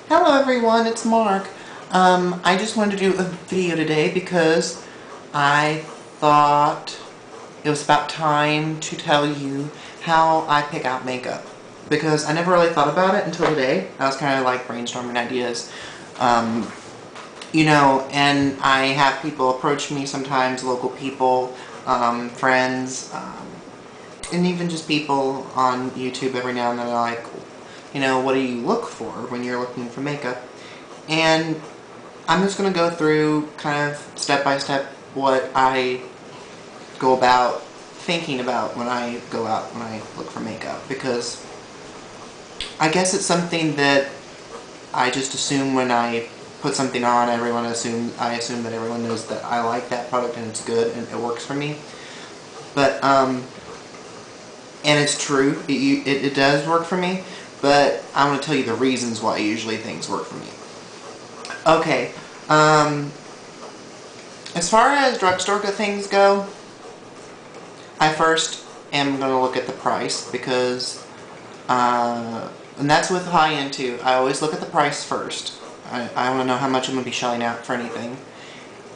Hello everyone, it's Mark. I just wanted to do a video today because I thought it was about time to tell you how I pick out makeup. Because I never really thought about it until today. I was kind of like brainstorming ideas. And I have people approach me sometimes, local people, friends, and even just people on YouTube every now and then are like, what do you look for when you're looking for makeup? And I'm just going to go through kind of step by step what I go about thinking about when I go out when I look for makeup, because I guess it's something that I just assume when I put something on, I assume that everyone knows that I like that product and it's good and it works for me. But and it's true, it does work for me. But I'm going to tell you the reasons why usually things work for me. Okay, as far as drugstore things go, I first am going to look at the price, because, and that's with high-end too. I always look at the price first. I want to know how much I'm going to be shelling out for anything.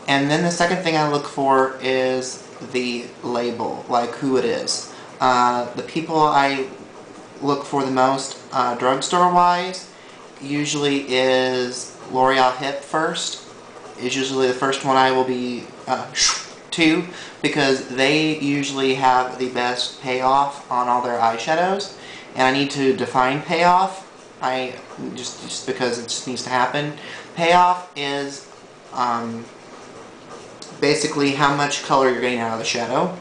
And then the second thing I look for is the label, like who it is. The people I look for the most drugstore wise usually is L'Oreal Hip first. Is usually the first one I will be to, because they usually have the best payoff on all their eyeshadows, and I need to define payoff. I just because it just needs to happen. Payoff is basically how much color you're getting out of the shadow,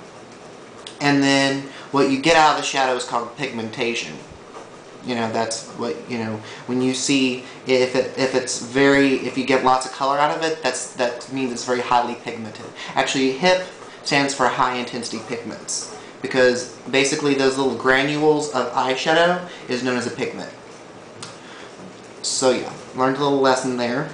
and then what you get out of the shadow is called pigmentation. That's what, when you see, if you get lots of color out of it, that means it's very highly pigmented. Actually, HIP stands for high intensity pigments, because basically those little granules of eyeshadow is known as a pigment. So yeah, learned a little lesson there.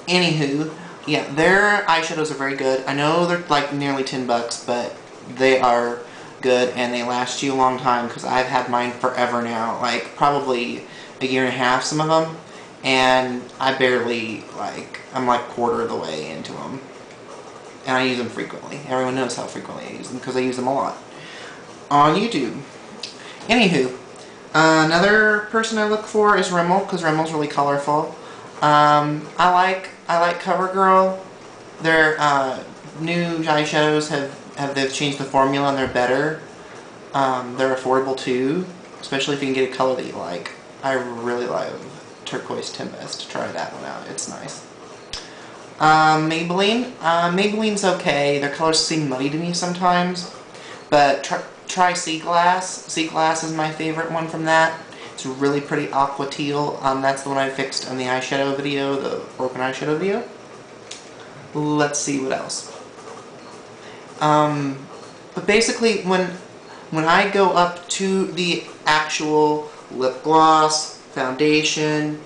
Anywho, yeah, their eyeshadows are very good. I know they're like nearly $10, but they are good and they last you a long time, because I've had mine forever now, like probably a year and a half, some of them, and I barely, I'm like quarter of the way into them, and I use them frequently. Everyone knows how frequently I use them, because I use them a lot on YouTube. Anywho, another person I look for is Rimmel, because Rimmel's really colorful. I like CoverGirl. Their new eyeshadows they've changed the formula and they're better. They're affordable too, especially if you can get a color that you like. I really love Turquoise Tempest. Try that one out. It's nice. Maybelline. Maybelline's okay. Their colors seem muddy to me sometimes, but try Sea Glass. Sea Glass is my favorite one from that. It's really pretty aqua teal. That's the one I fixed on the eyeshadow video, the broken eyeshadow video. Let's see what else. But basically, when I go up to the actual lip gloss, foundation,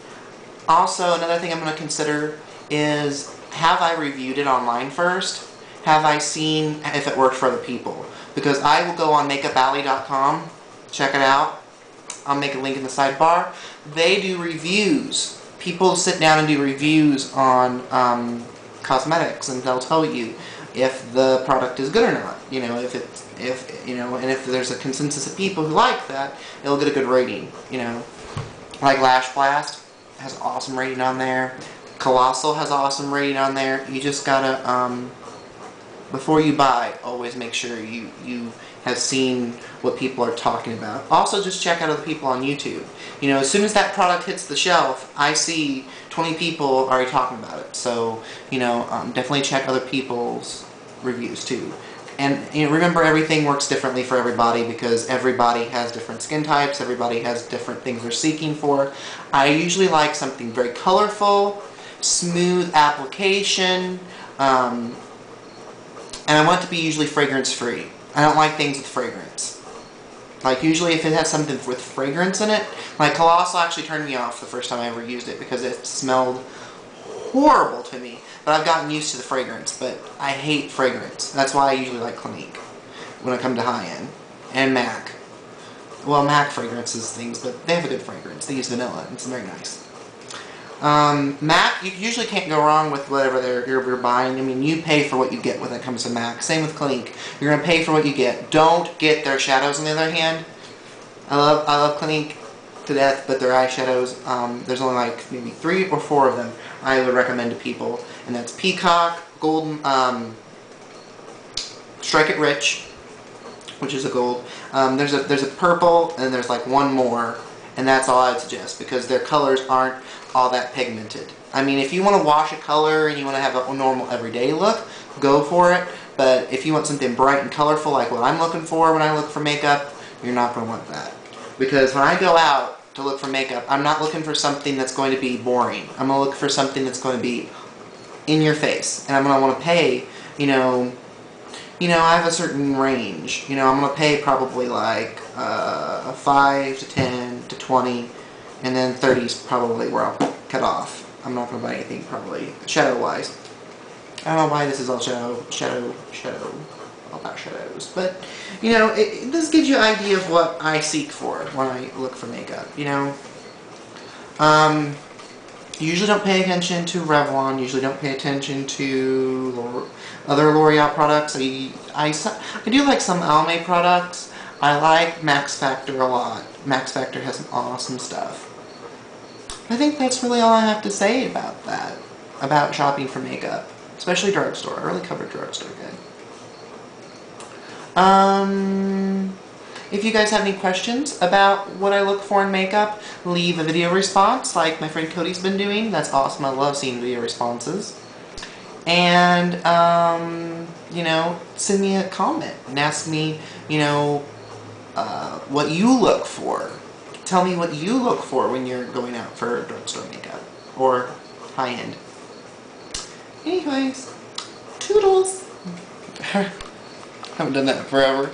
also another thing I'm going to consider is, have I reviewed it online first? Have I seen if it worked for other people? Because I will go on makeupalley.com, check it out. I'll make a link in the sidebar. They do reviews. People sit down and do reviews on cosmetics, and they'll tell you if the product is good or not. And if there's a consensus of people who like that, it'll get a good rating. Like Lash Blast has an awesome rating on there. Colossal has an awesome rating on there. You just gotta, before you buy, always make sure you have seen what people are talking about. Also, just check out other people on YouTube. As soon as that product hits the shelf, I see 20 people already talking about it. So, definitely check other people's reviews too. And remember, everything works differently for everybody, because everybody has different skin types, everybody has different things they're seeking for. I usually like something very colorful, smooth application, and I want it to be usually fragrance-free. I don't like things with fragrance. Like, usually if it has something with fragrance in it, like Colossal actually turned me off the first time I ever used it, because it smelled horrible to me. But I've gotten used to the fragrance, but I hate fragrance. That's why I usually like Clinique when I come to high-end. And MAC. Well, MAC fragrances things, but they have a good fragrance. They use vanilla, and it's very nice. MAC, you usually can't go wrong with whatever you're buying. I mean, you pay for what you get when it comes to MAC. Same with Clinique. You're going to pay for what you get. Don't get their shadows on the other hand. I love Clinique to death, but their eyeshadows, there's only like maybe 3 or 4 of them I would recommend to people. And that's Peacock, Golden, Strike It Rich, which is a gold. There's a purple, and there's like one more. And that's all I'd suggest, because their colors aren't all that pigmented. I mean, if you want to wash a color and you want to have a normal everyday look, go for it. But if you want something bright and colorful like what I'm looking for when I look for makeup, you're not going to want that. Because when I go out to look for makeup, I'm not looking for something that's going to be boring. I'm going to look for something that's going to be in your face. And I'm going to want to pay, you know, I have a certain range. You know, I'm going to pay probably like 5 to 10 to 20, and then 30 is probably where I'll cut off. I'm not going to buy anything probably shadow-wise. I don't know why this is all shadow, all about shadows. But, you know, this gives you an idea of what I seek for when I look for makeup, you know. Usually don't pay attention to Revlon, usually don't pay attention to other L'Oreal products. I do like some Almay products. I like Max Factor a lot. Max Factor has some awesome stuff. I think that's really all I have to say about that. About shopping for makeup. Especially drugstore. I really covered drugstore good. If you guys have any questions about what I look for in makeup, leave a video response like my friend Cody's been doing. That's awesome. I love seeing video responses. And, you know, send me a comment and ask me, you know, what you look for. Tell me what you look for when you're going out for drugstore makeup or high-end. Anyways, toodles. Haven't done that in forever.